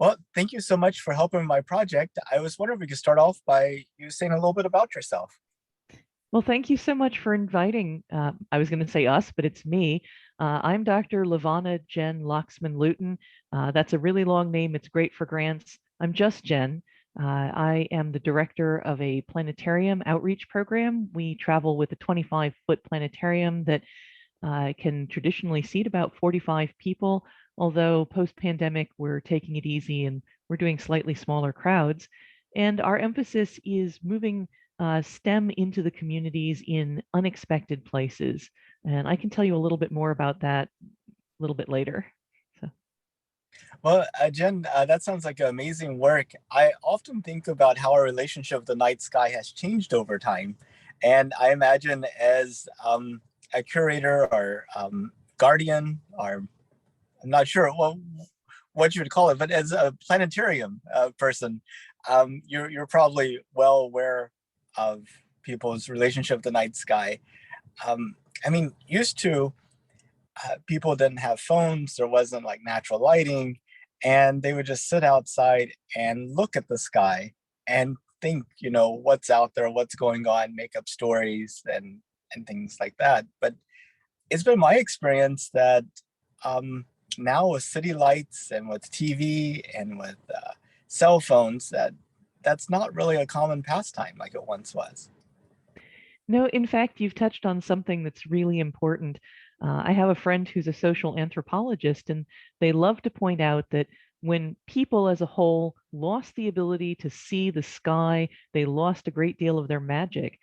Well, thank you so much for helping my project. I was wondering if we could start off by you saying a little bit about yourself. Well, thank you so much for inviting. I was going to say us, but it's me. I'm Dr. Levanah Jen Loxman Lutin. That's a really long name. It's great for grants. I'm just Jen. I am the director of a planetarium outreach program. We travel with a 25-foot planetarium that can traditionally seat about 45 people, although post-pandemic, we're taking it easy and we're doing slightly smaller crowds. And our emphasis is moving STEM into the communities in unexpected places. And I can tell you a little bit more about that a little bit later. So. Well, Jen, that sounds like amazing work. I often think about how our relationship with the night sky has changed over time. And I imagine as a curator or guardian, or I'm not sure what you would call it, but as a planetarium person, you're probably well aware of people's relationship with the night sky. I mean, used to, people didn't have phones, there wasn't like natural lighting, and they would just sit outside and look at the sky and think, what's out there, what's going on, make up stories and things like that. But it's been my experience that now with city lights and with TV and with cell phones, that's not really a common pastime like it once was. No, in fact, you've touched on something that's really important. I have a friend who's a social anthropologist, and they love to point out that when people as a whole lost the ability to see the sky, they lost a great deal of their magic.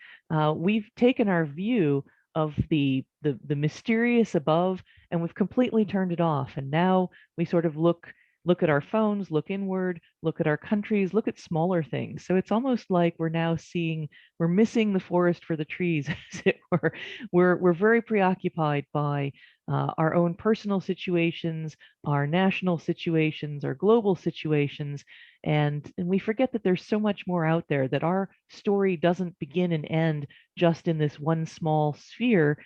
We've taken our view of the mysterious above, and we've completely turned it off. And now we sort of look at our phones, look inward, look at our countries, look at smaller things. So it's almost like we're missing the forest for the trees, as it were. We're very preoccupied by our own personal situations, our national situations, our global situations, and we forget that there's so much more out there, that our story doesn't begin and end just in this one small sphere,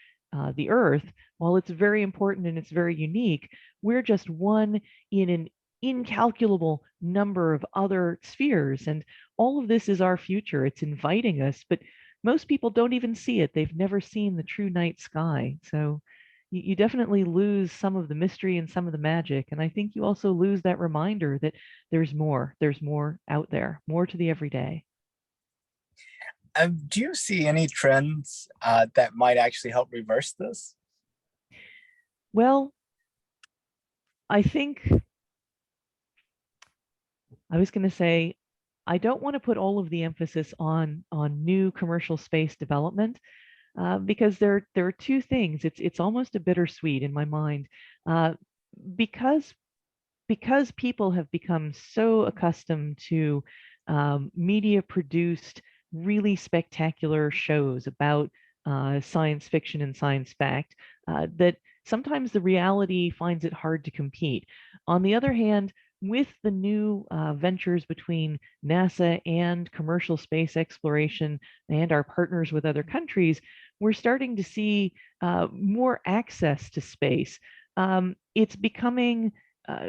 the Earth. While it's very important and it's very unique, we're just one in an incalculable number of other spheres. And all of this is our future. It's inviting us, but most people don't even see it. They've never seen the true night sky. So you definitely lose some of the mystery and some of the magic. And I think you also lose that reminder that there's more out there, more to the everyday. Do you see any trends that might actually help reverse this? Well, I think I was going to say, I don't want to put all of the emphasis on new commercial space development, because there are two things. It's almost a bittersweet in my mind, uh, because people have become so accustomed to media produced really spectacular shows about science fiction and science fact, that sometimes the reality finds it hard to compete. On the other hand, with the new ventures between NASA and commercial space exploration and our partners with other countries, we're starting to see more access to space. It's becoming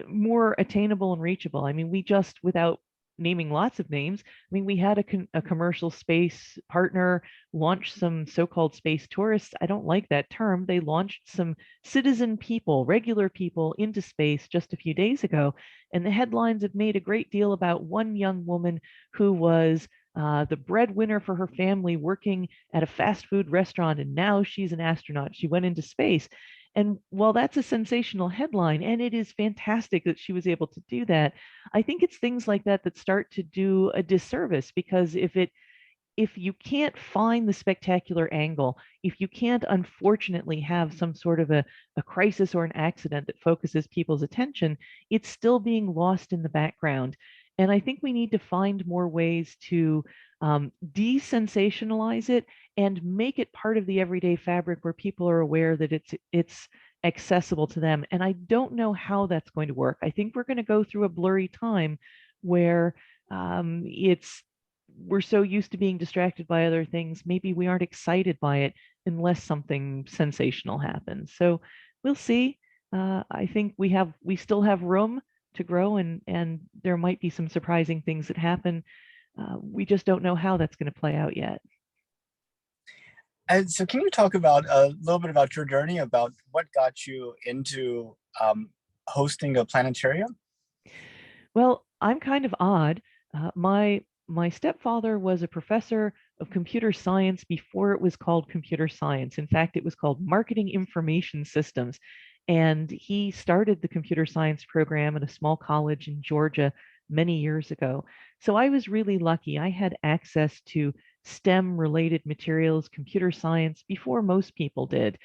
more attainable and reachable. I mean, we just, without naming lots of names, I mean, we had a commercial space partner launch some so-called space tourists. I don't like that term. They launched some citizen people, regular people, into space just a few days ago. And the headlines have made a great deal about one young woman who was the breadwinner for her family working at a fast food restaurant, and now she's an astronaut. She went into space. And while that's a sensational headline, and it is fantastic that she was able to do that, I think it's things like that that start to do a disservice, because if you can't find the spectacular angle, if you can't unfortunately have some sort of a crisis or an accident that focuses people's attention, it's still being lost in the background. And I think we need to find more ways to desensationalize it and make it part of the everyday fabric where people are aware that it's accessible to them. And I don't know how that's going to work. I think we're going to go through a blurry time where it's we're so used to being distracted by other things, maybe we aren't excited by it unless something sensational happens. So we'll see. I think we still have room to grow, and there might be some surprising things that happen. We just don't know how that's going to play out yet. And so, can you talk about a little bit about your journey, about what got you into hosting a planetarium? Well, I'm kind of odd. My stepfather was a professor of computer science before it was called computer science. In fact, it was called marketing information systems. And he started the computer science program at a small college in Georgia many years ago. So I was really lucky. I had access to STEM related materials, computer science, before most people did.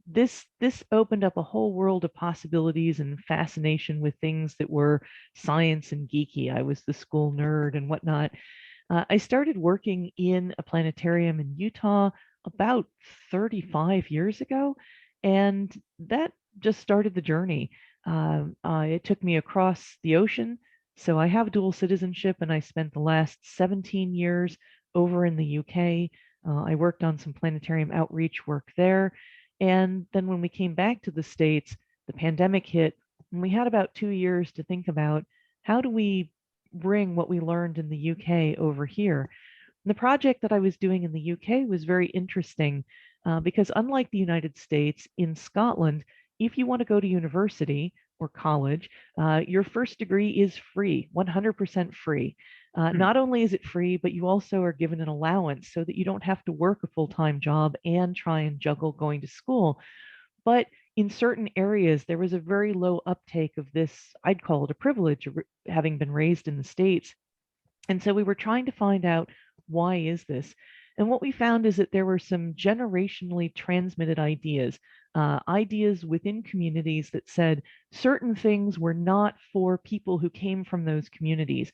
This opened up a whole world of possibilities and fascination with things that were science and geeky. I was the school nerd and whatnot. I started working in a planetarium in Utah about 35 years ago, and that just started the journey. It took me across the ocean, so I have dual citizenship, and I spent the last 17 years over in the UK. I worked on some planetarium outreach work there. And then when we came back to the States, the pandemic hit, and we had about 2 years to think about how do we bring what we learned in the UK over here. The project that I was doing in the UK was very interesting because, unlike the United States, in Scotland, if you want to go to university or college, your first degree is free, 100% free. Hmm. Not only is it free, but you also are given an allowance so that you don't have to work a full time job and try and juggle going to school. But in certain areas, there was a very low uptake of this. I'd call it a privilege, having been raised in the States. And so we were trying to find out, why is this? And what we found is that there were some generationally transmitted ideas, ideas within communities that said certain things were not for people who came from those communities.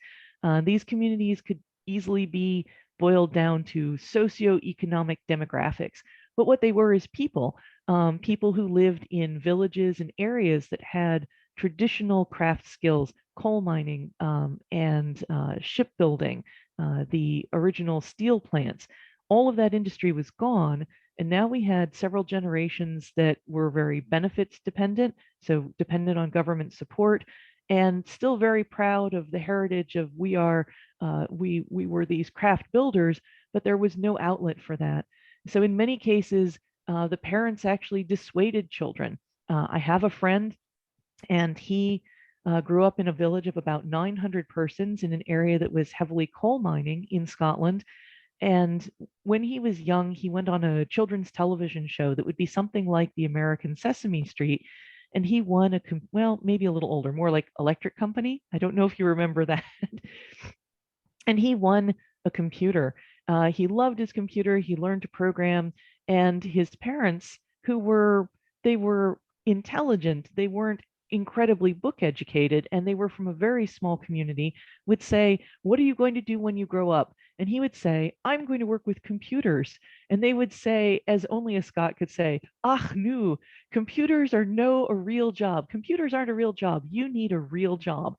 These communities could easily be boiled down to socioeconomic demographics, but what they were is people, people who lived in villages and areas that had traditional craft skills, coal mining, and shipbuilding, the original steel plants. All of that industry was gone. And now we had several generations that were very benefits dependent, so dependent on government support, and still very proud of the heritage of we were these craft builders, but there was no outlet for that. So in many cases, the parents actually dissuaded children. I have a friend, and he grew up in a village of about 900 persons in an area that was heavily coal mining in Scotland. And when he was young, he went on a children's television show that would be something like the American Sesame Street. And he won well, maybe a little older, more like Electric Company. I don't know if you remember that. And he won a computer. He loved his computer. He learned to program, and his parents, they were intelligent. They weren't incredibly book educated, and they were from a very small community, would say, "What are you going to do when you grow up?" And he would say, "I'm going to work with computers." And they would say, as only a Scot could say, "Ach, no, computers are no a real job. Computers aren't a real job. You need a real job."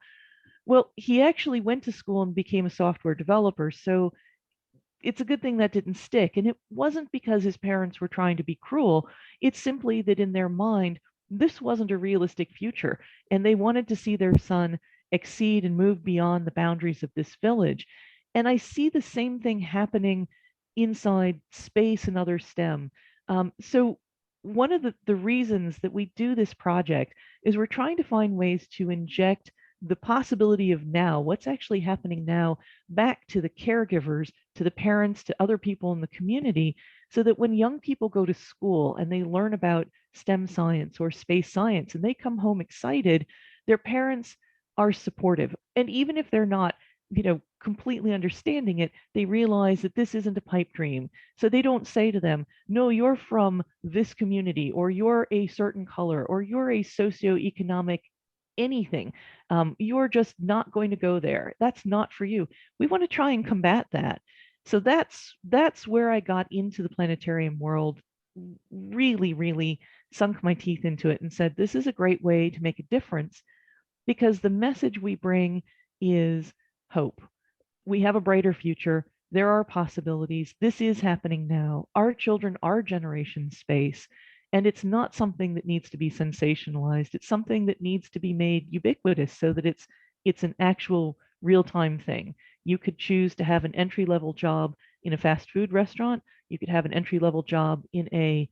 Well, he actually went to school and became a software developer. So it's a good thing that didn't stick. And it wasn't because his parents were trying to be cruel. It's simply that in their mind, this wasn't a realistic future. And they wanted to see their son exceed and move beyond the boundaries of this village. And I see the same thing happening inside space and other STEM. So one of the reasons that we do this project is we're trying to find ways to inject the possibility of now, what's actually happening now, back to the caregivers, to the parents, to other people in the community, so that when young people go to school and they learn about STEM science or space science and they come home excited, their parents are supportive. And even if they're not, completely understanding it, they realize that this isn't a pipe dream. So they don't say to them, "No, you're from this community, or you're a certain color, or you're a socioeconomic anything. You're just not going to go there. That's not for you." We want to try and combat that. So that's where I got into the planetarium world. Really, really sunk my teeth into it and said, this is a great way to make a difference, because the message we bring is hope. We have a brighter future. There are possibilities. This is happening now. Our children, our generation space. And it's not something that needs to be sensationalized. It's something that needs to be made ubiquitous so that it's an actual real-time thing. You could choose to have an entry-level job in a fast food restaurant. You could have an entry-level job in a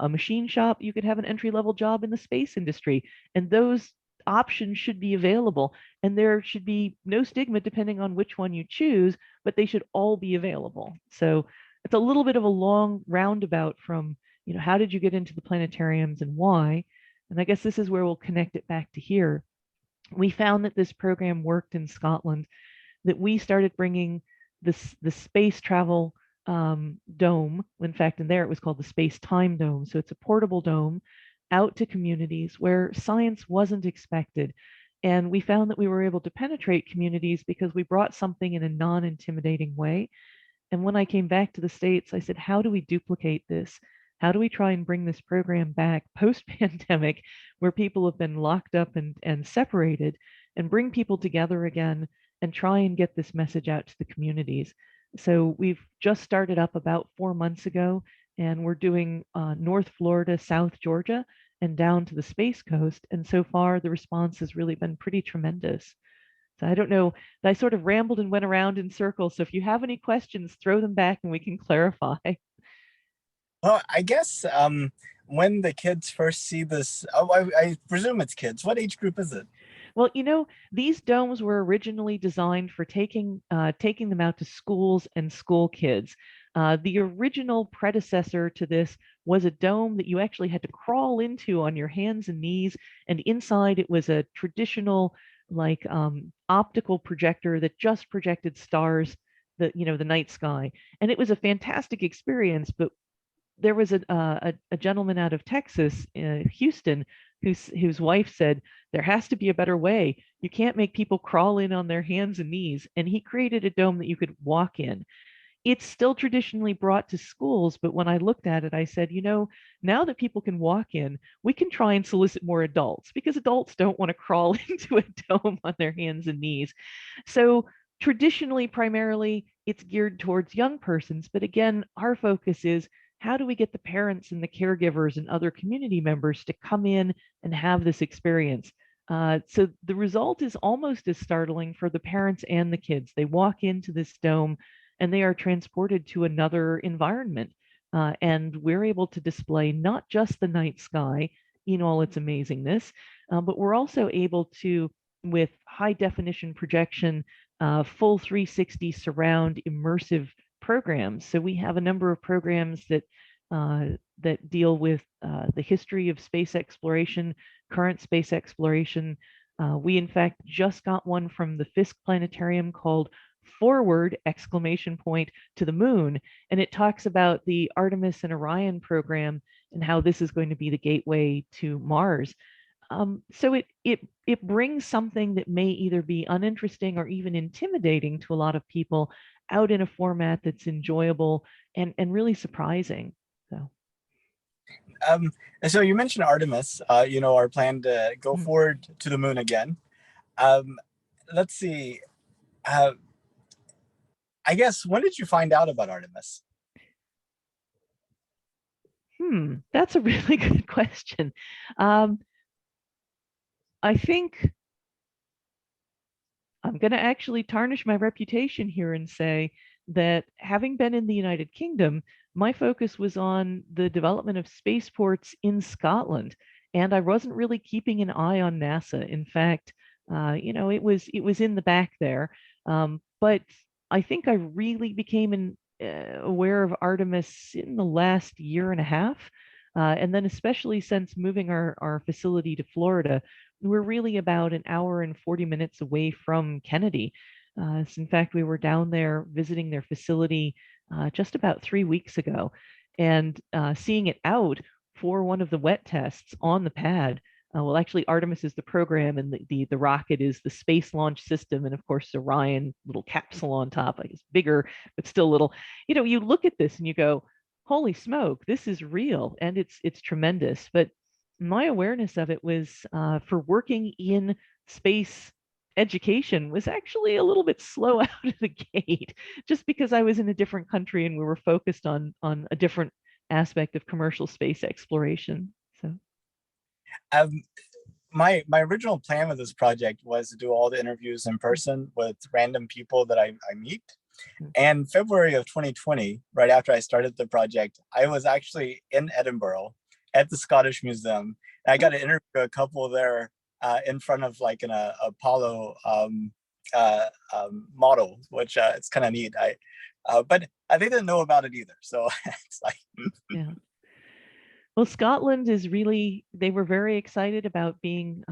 machine shop. You could have an entry-level job in the space industry, and those options should be available. And there should be no stigma depending on which one you choose, but they should all be available. So it's a little bit of a long roundabout from, how did you get into the planetariums and why? And I guess this is where we'll connect it back to here. We found that this program worked in Scotland, that we started bringing the space travel dome. In fact, in there it was called the Space Time Dome. So it's a portable dome out to communities where science wasn't expected. And we found that we were able to penetrate communities because we brought something in a non intimidating way. And when I came back to the States, I said, how do we duplicate this? How do we try and bring this program back post pandemic where people have been locked up and separated and bring people together again and try and get this message out to the communities? So we've just started up about 4 months ago, and we're doing North Florida, South Georgia, and down to the Space Coast. And so far, the response has really been pretty tremendous. So I don't know. I sort of rambled and went around in circles. So if you have any questions, throw them back and we can clarify. Well, I guess when the kids first see this, oh, I presume it's kids. What age group is it? Well, these domes were originally designed for taking them out to schools and school kids. The original predecessor to this was a dome that you actually had to crawl into on your hands and knees, and inside it was a traditional like optical projector that just projected stars, the night sky, and it was a fantastic experience. But there was a gentleman out of Texas, Houston, whose wife said there has to be a better way. You can't make people crawl in on their hands and knees, and he created a dome that you could walk in. It's still traditionally brought to schools, but when I looked at it, I said, now that people can walk in, we can try and solicit more adults because adults don't want to crawl into a dome on their hands and knees. So traditionally, primarily, it's geared towards young persons. But again, our focus is how do we get the parents and the caregivers and other community members to come in and have this experience? So the result is almost as startling for the parents and the kids. They walk into this dome and they are transported to another environment. And we're able to display not just the night sky in all its amazingness, but we're also able to, with high definition projection, full 360 surround immersive programs. So we have a number of programs that deal with the history of space exploration, current space exploration. We in fact just got one from the Fisk Planetarium called Forward exclamation point to the moon, and it talks about the Artemis and Orion program and how this is going to be the gateway to Mars. So it brings something that may either be uninteresting or even intimidating to a lot of people out in a format that's enjoyable and really surprising. So Um, so you mentioned Artemis, our plan to go forward to the moon again. Um, let's see. Uh, I guess, when did you find out about Artemis? That's a really good question. I think I'm going to actually tarnish my reputation here and say that having been in the United Kingdom, my focus was on the development of spaceports in Scotland, and I wasn't really keeping an eye on NASA. In fact, it was in the back there, but I think I really became aware of Artemis in the last year and a half. And then, especially since moving our facility to Florida, we're really about an hour and 40 minutes away from Kennedy. So in fact, we were down there visiting their facility just about 3 weeks ago and seeing it out for one of the wet tests on the pad. Well, actually, Artemis is the program, and the rocket is the space launch system, and of course, Orion little capsule on top. I guess bigger, but still little. You look at this and you go, "Holy smoke, this is real," and it's tremendous. But my awareness of it was for working in space education was actually a little bit slow out of the gate, just because I was in a different country and we were focused on a different aspect of commercial space exploration. So, Um, my original plan with this project was to do all the interviews in person with random people that I meet. mm, And February of 2020, right after I started the project, I was actually in Edinburgh at the Scottish Museum. And I got oh, to interview a couple there in front of like an Apollo model, which it's kind of neat. But they didn't know about it either. So it's like, yeah. Well, Scotland is really, they were very excited about being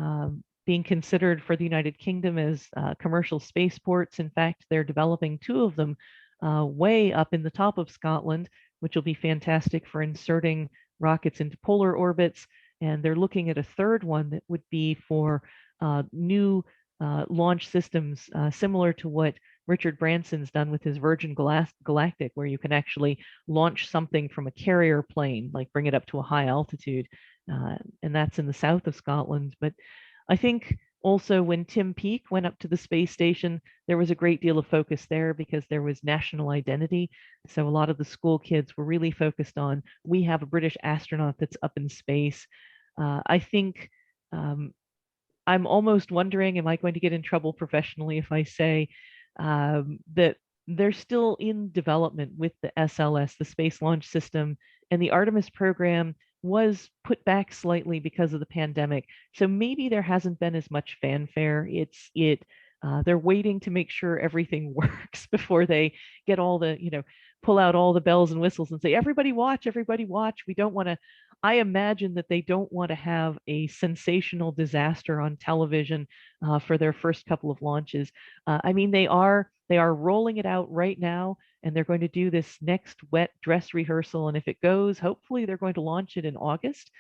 considered for the United Kingdom as commercial spaceports. In fact, they're developing two of them way up in the top of Scotland, which will be fantastic for inserting rockets into polar orbits. And they're looking at a third one that would be for new launch systems, similar to what Richard Branson's done with his Virgin Galactic, where you can actually launch something from a carrier plane, like bring it up to a high altitude. And that's in the south of Scotland. But I think also when Tim Peake went up to the space station, there was a great deal of focus there because there was national identity. So a lot of the school kids were really focused on, we have a British astronaut that's up in space. I think um, I'm almost wondering, am I going to get in trouble professionally if I say that they're still in development with the SLS, the Space Launch System, and the Artemis program was put back slightly because of the pandemic. So maybe there hasn't been as much fanfare. They're waiting to make sure everything works before they get all the, pull out all the bells and whistles and say, everybody watch, everybody watch. We don't want to, I imagine that they don't want to have a sensational disaster on television for their first couple of launches. I mean, they are rolling it out right now, and they're going to do this next wet dress rehearsal. And if it goes, hopefully they're going to launch it in August.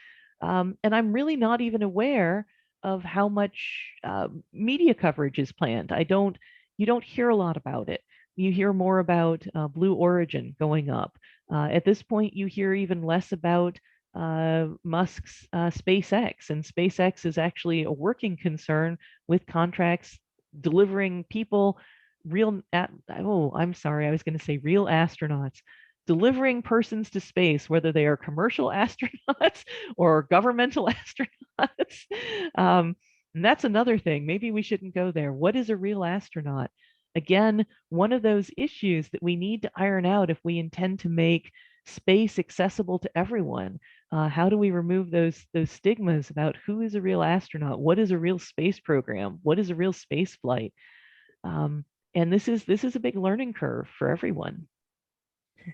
And I'm really not even aware of how much media coverage is planned. You don't hear a lot about it. You hear more about Blue Origin going up. At this point, you hear even less about Musk's SpaceX, and SpaceX is actually a working concern with contracts delivering people I'm sorry, I was going to say real astronauts, delivering persons to space, whether they are commercial astronauts or governmental astronauts. Um, and that's another thing. Maybe we shouldn't go there. What is a real astronaut? Again, one of those issues that we need to iron out if we intend to make space accessible to everyone. How do we remove those stigmas about who is a real astronaut? What is a real space program? What is a real space flight? Um, and this is a big learning curve for everyone.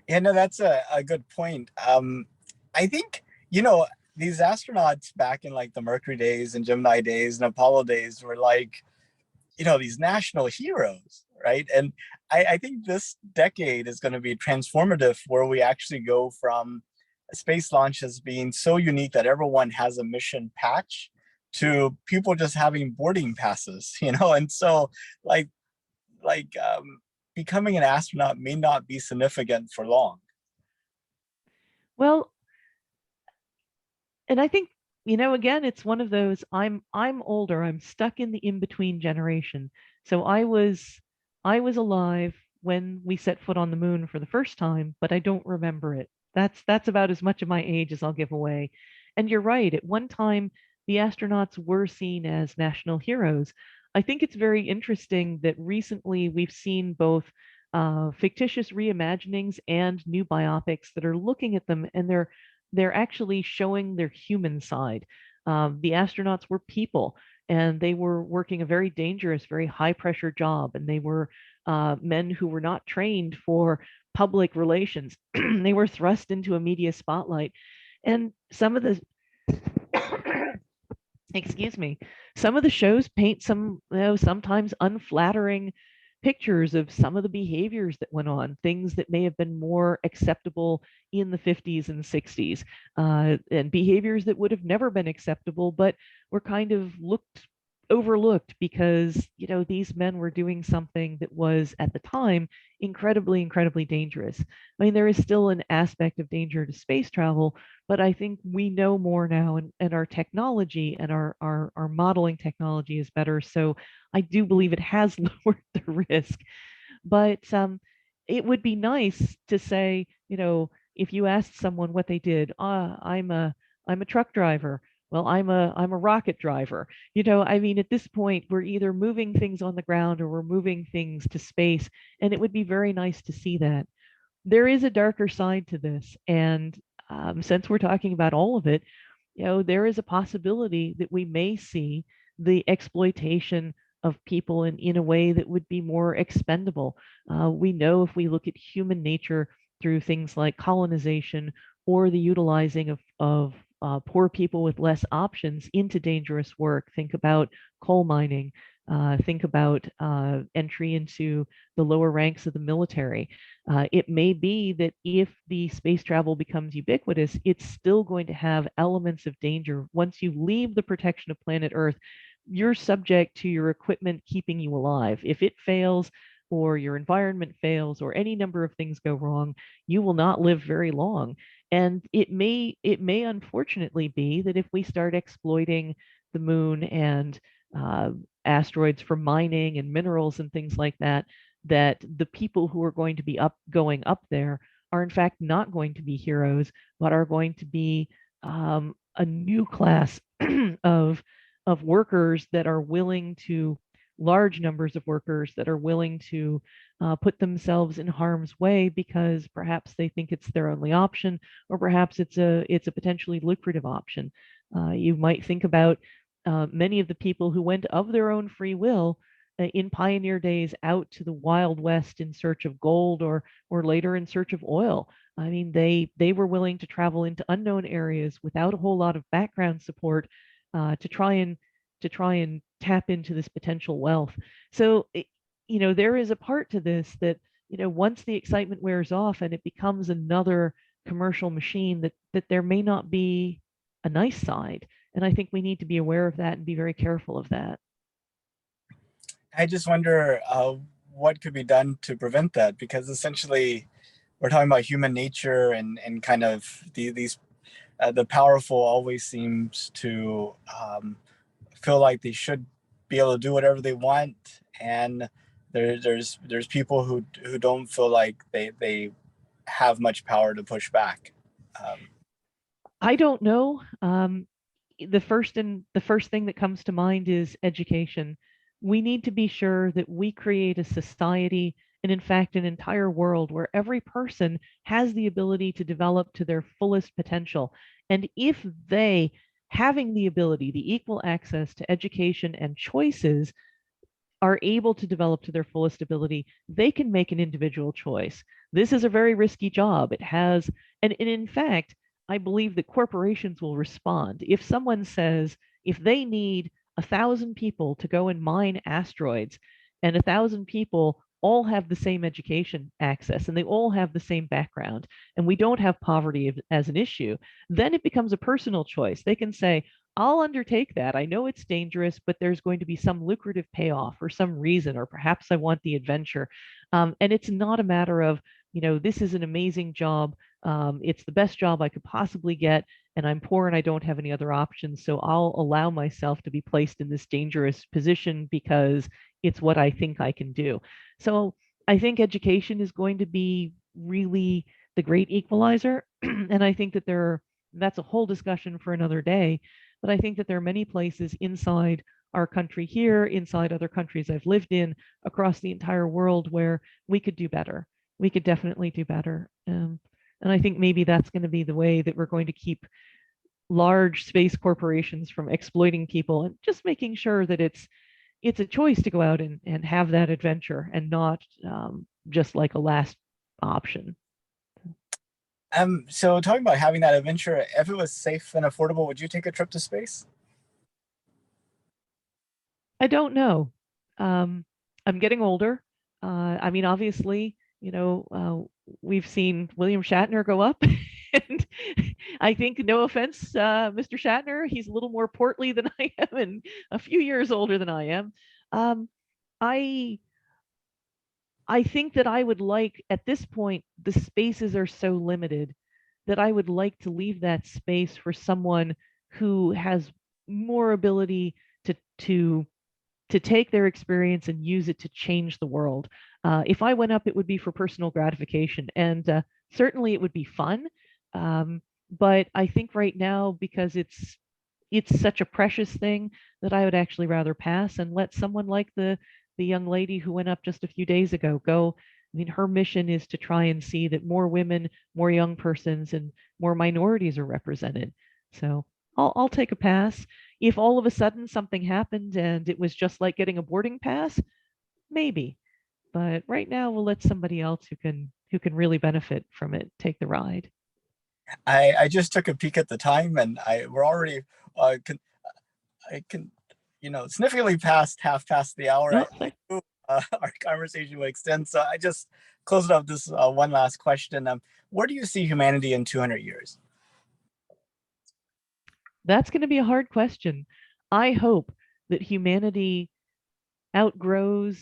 yeah, no, that's a good point. I think, these astronauts back in like the Mercury days and Gemini days and Apollo days were like, these national heroes, right? And I think this decade is going to be transformative where we actually go from space launches being so unique that everyone has a mission patch to people just having boarding passes, and so like becoming an astronaut may not be significant for long. Well, and I think, again, it's one of those, I'm older, I'm stuck in the in-between generation. So I was alive when we set foot on the moon for the first time, but I don't remember it. That's about as much of my age as I'll give away. And you're right, at one time the astronauts were seen as national heroes. I think it's very interesting that recently we've seen both fictitious reimaginings and new biopics that are looking at them, and they're actually showing their human side. The astronauts were people, and they were working a very dangerous, very high pressure job, and they were men who were not trained for public relations. They were thrust into a media spotlight, and some of the excuse me, some of the shows paint some, sometimes unflattering pictures of some of the behaviors that went on, things that may have been more acceptable in the 50s and 60s, and behaviors that would have never been acceptable, but were kind of overlooked because these men were doing something that was at the time incredibly, incredibly dangerous. I mean, there is still an aspect of danger to space travel, but I think we know more now, and our technology and our modeling technology is better. So I do believe it has lowered the risk. But it would be nice to say, if you asked someone what they did, I'm a truck driver. Well, I'm a rocket driver. I mean, at this point, we're either moving things on the ground or we're moving things to space, and it would be very nice to see that. There is a darker side to this, and since we're talking about all of it, there is a possibility that we may see the exploitation of people in a way that would be more expendable. We know if we look at human nature through things like colonization or the utilizing of poor people with less options into dangerous work. Think about coal mining. Think about entry into the lower ranks of the military. It may be that if the space travel becomes ubiquitous, it's still going to have elements of danger. Once you leave the protection of planet Earth, you're subject to your equipment keeping you alive. If it fails, or your environment fails, or any number of things go wrong, you will not live very long. And it may unfortunately be that if we start exploiting the moon and uh, asteroids for mining and minerals and things like that, that the people who are going to be going up there are in fact not going to be heroes, but are going to be a new class of workers that are willing to large numbers of workers that are willing to put themselves in harm's way because perhaps they think it's their only option, or perhaps it's a potentially lucrative option. You might think about many of the people who went of their own free will in pioneer days out to the Wild West in search of gold, or later in search of oil. I mean, they were willing to travel into unknown areas without a whole lot of background support to try and tap into this potential wealth. So, there is a part to this that, once the excitement wears off and it becomes another commercial machine, that there may not be a nice side. And I think we need to be aware of that and be very careful of that. I just wonder what could be done to prevent that, because essentially we're talking about human nature, and kind of these the powerful always seems to feel like they should be able to do whatever they want, and there's people who don't feel like they have much power to push back. Um, I don't know. The first thing that comes to mind is education. We need to be sure that we create a society, and in fact an entire world, where every person has the ability to develop to their fullest potential. And if they, having the ability, the equal access to education and choices, are able to develop to their fullest ability, they can make an individual choice. This is a very risky job. It has, and in fact, I believe that corporations will respond. If someone says, if they need 1,000 people to go and mine asteroids, and 1,000 people all have the same education access and they all have the same background, and we don't have poverty as an issue, then it becomes a personal choice. They can say, I'll undertake that. I know it's dangerous, but there's going to be some lucrative payoff for some reason, or perhaps I want the adventure. And it's not a matter of, this is an amazing job. It's the best job I could possibly get, and I'm poor and I don't have any other options. So I'll allow myself to be placed in this dangerous position because it's what I think I can do. So I think education is going to be really the great equalizer. And I think that's a whole discussion for another day. But I think that there are many places inside our country here, inside other countries I've lived in, across the entire world, where we could do better. We could definitely do better. And I think maybe that's going to be the way that we're going to keep large space corporations from exploiting people, and just making sure that it's a choice to go out and have that adventure, and not just like a last option. so talking about having that adventure, if it was safe and affordable, would you take a trip to space? I don't know. Um, I'm getting older. I mean, obviously, we've seen William Shatner go up, and I think, no offense, Mr. Shatner, he's a little more portly than I am, and a few years older than I am. Um, I I think that I would like, at this point, the spaces are so limited that I would like to leave that space for someone who has more ability to to take their experience and use it to change the world. If I went up, it would be for personal gratification. And certainly it would be fun. Um, but I think right now, because it's such a precious thing, that I would actually rather pass and let someone like the young lady who went up just a few days ago go. I mean, her mission is to try and see that more women, more young persons, and more minorities are represented. So I'll take a pass. If all of a sudden something happened and it was just like getting a boarding pass, maybe. But right now we'll let somebody else who can really benefit from it take the ride. I just took a peek at the time, and we're already con I can, significantly past half past the hour. Oh, I knew our conversation would extend, so I just closed off this one last question. Where do you see humanity in 200 years? that's going to be a hard question. I hope that humanity outgrows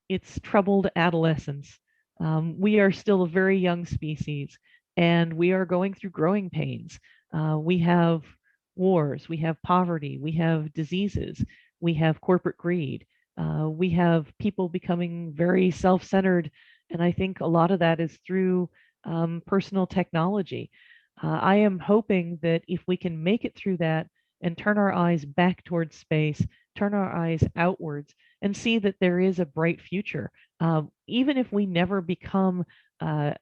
its troubled adolescence. We are still a very young species, and we are going through growing pains. We have wars, we have poverty, we have diseases, we have corporate greed, we have people becoming very self centered. And I think a lot of that is through personal technology. I am hoping that if we can make it through that and turn our eyes back towards space, turn our eyes outwards, and see that there is a bright future. Even if we never become uh,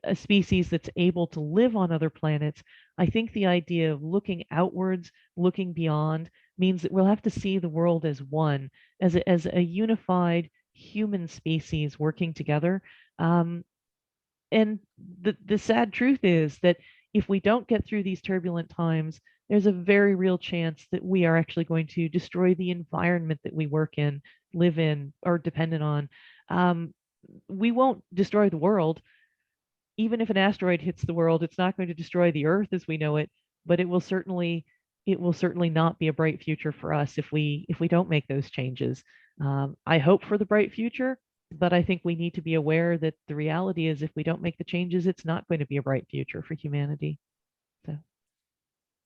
a species that's able to live on other planets, I think the idea of looking outwards, looking beyond, means that we'll have to see the world as one, as a unified human species working together. Um, and the sad truth is that if we don't get through these turbulent times, there's a very real chance that we are actually going to destroy the environment that we work in, live in, or dependent on. Um, we won't destroy the world. Even if an asteroid hits the world, it's not going to destroy the Earth as we know it, but it will certainly not be a bright future for us if we don't make those changes. I hope for the bright future, but I think we need to be aware that the reality is if we don't make the changes, it's not going to be a bright future for humanity. So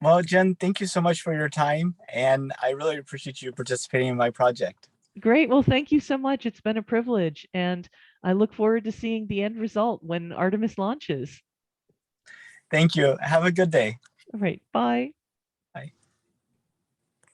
Well, Jen, thank you so much for your time, and I really appreciate you participating in my project. great. Well, thank you so much. It's been a privilege, and I look forward to seeing the end result when Artemis launches. Thank you. Have a good day. All right. Bye.